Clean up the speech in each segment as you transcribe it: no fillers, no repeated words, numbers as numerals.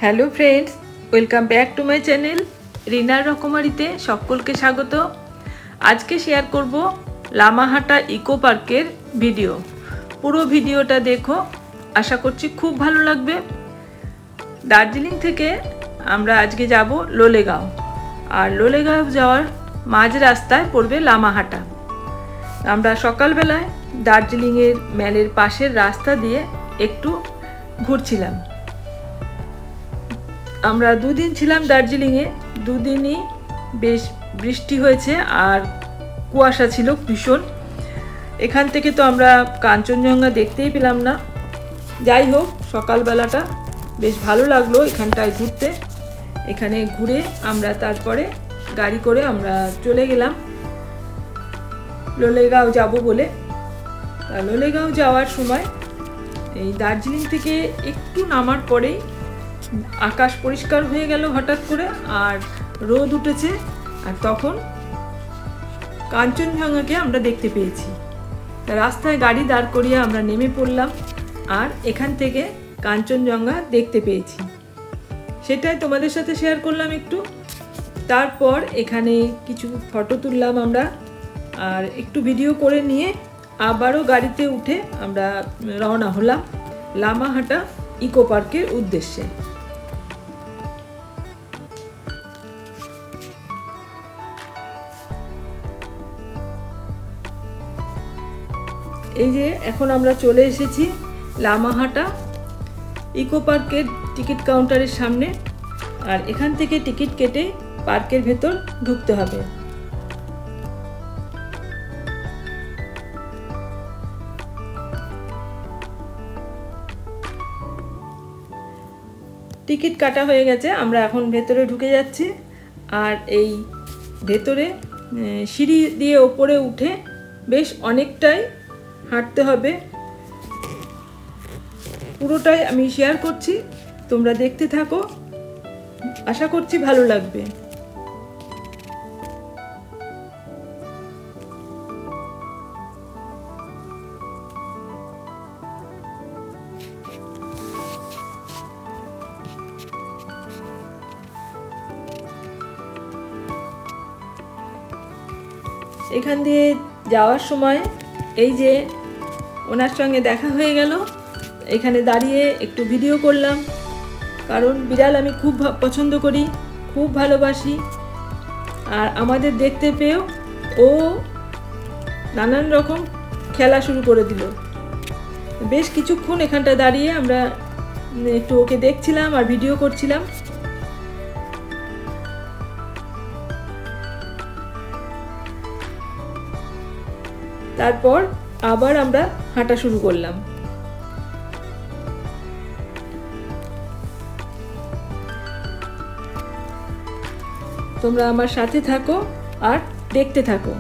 Hello friends, welcome back to my channel রিনার রকমারিতে সকলকে স্বাগত। আজকে শেয়ার করব লামাহাটা ইকো পার্কের ভিডিও। পুরো ভিডিওটা দেখো, আশা করছি খুব ভালো লাগবে। দার্জিলিং থেকে আমরা আজকে যাব লোলেগাঁও, আর লোলেগাঁও যাওয়ার মাঝ রাস্তায় পড়বে লামাহাটা। আমরা সকালবেলায় দার্জিলিংয়ের ম্যালের পাশের রাস্তা দিয়ে একটু ঘুরছিলাম। আমরা দুদিন ছিলাম দার্জিলিংয়ে, দুদিনই বেশ বৃষ্টি হয়েছে আর কুয়াশা ছিল ভীষণ। এখান থেকে তো আমরা কাঞ্চনজঙ্ঘা দেখতেই পেলাম না। যাই হোক, সকালবেলাটা বেশ ভালো লাগলো এখানটায় ঘুরতে। এখানে ঘুরে আমরা তারপরে গাড়ি করে আমরা চলে গেলাম লোলেগাঁও যাব বলে। লোলেগাঁও যাওয়ার সময় এই দার্জিলিং থেকে একটু নামার পরেই আকাশ পরিষ্কার হয়ে গেল হঠাৎ করে, আর রোদ উঠেছে, আর তখন কাঞ্চনজঙ্ঘাকে আমরা দেখতে পেয়েছি। রাস্তায় গাড়ি দাঁড় করিয়ে আমরা নেমে পড়লাম, আর এখান থেকে কাঞ্চনজঙ্ঘা দেখতে পেয়েছি, সেটাই তোমাদের সাথে শেয়ার করলাম একটু। তারপর এখানে কিছু ফটো তুললাম আমরা, আর একটু ভিডিও করে নিয়ে আবারও গাড়িতে উঠে আমরা রওনা হলাম লামাহাটা ইকো পার্কের উদ্দেশ্যে। এই যে এখন আমরা চলে এসেছি লামাহাটা ইকো পার্কের টিকিট কাউন্টারের সামনে, আর এখান থেকে টিকিট কেটে পার্কের ভেতর ঢুকতে হবে। টিকিট কাটা হয়ে গেছে, আমরা এখন ভেতরে ঢুকে যাচ্ছি। আর এই ভেতরে সিঁড়ি দিয়ে ওপরে উঠে বেশ অনেকটাই হাঁটতে হবে। পুরোটাই আমি শেয়ার করছি, তোমরা দেখতে থাকো, আশা করছি ভালো লাগবে। এখান দিয়ে যাওয়ার সময় এই যে ওনার সঙ্গে দেখা হয়ে গেল, এখানে দাঁড়িয়ে একটু ভিডিও করলাম, কারণ বিড়াল আমি খুব পছন্দ করি, খুব ভালোবাসি। আর আমাদের দেখতে পেয়েও ও নানান রকম খেলা শুরু করে দিল। বেশ কিছুক্ষণ এখানটা দাঁড়িয়ে আমরা একটু ওকে দেখছিলাম আর ভিডিও করছিলাম। তারপর আবার আমরা হাঁটা শুরু করলাম। তোমরা আমার সাথে থাকো আর দেখতে থাকো।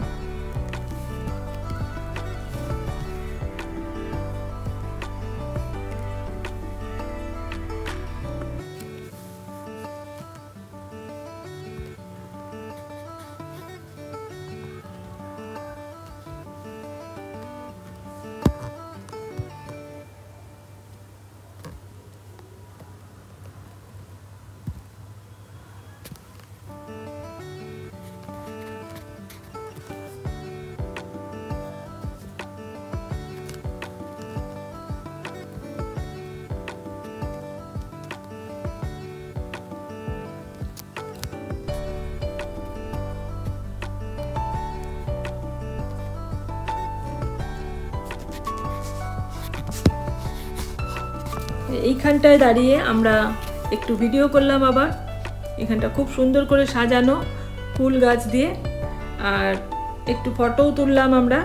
এইখানটায় দাঁড়িয়ে আমরা একটু ভিডিও করলাম। আবার এখানটা খুব সুন্দর করে সাজানো ফুল গাছ দিয়ে, আর একটু ফটোও তুললাম আমরা।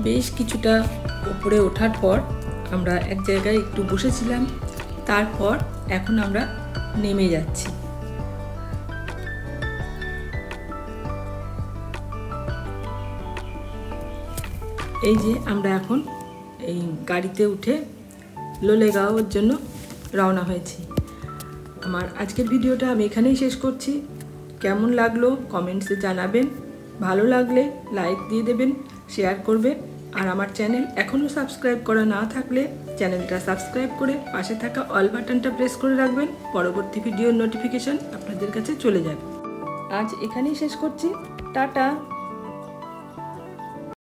বেশ কিছুটা উপরে ওঠার পর আমরা এক জায়গায় একটু বসেছিলাম, তারপর এখন আমরা নেমে যাচ্ছি। এই যে আমরা এখন এই গাড়িতে উঠে লোলেগাঁওয়ের জন্য রওনা হয়েছি। আমার আজকের ভিডিওটা আমি এখানেই শেষ করছি। কেমন লাগলো কমেন্টসে জানাবেন, ভালো লাগলে লাইক দিয়ে দেবেন, শেয়ার করবেন, আর আমার চ্যানেল এখনও সাবস্ক্রাইব করা না থাকলে চ্যানেলটা সাবস্ক্রাইব করে পাশে থাকা অল বাটনটা প্রেস করে রাখবেন, পরবর্তী ভিডিওর নোটিফিকেশন আপনাদের কাছে চলে যাবে। আজ এখানেই শেষ করছি, টাটা।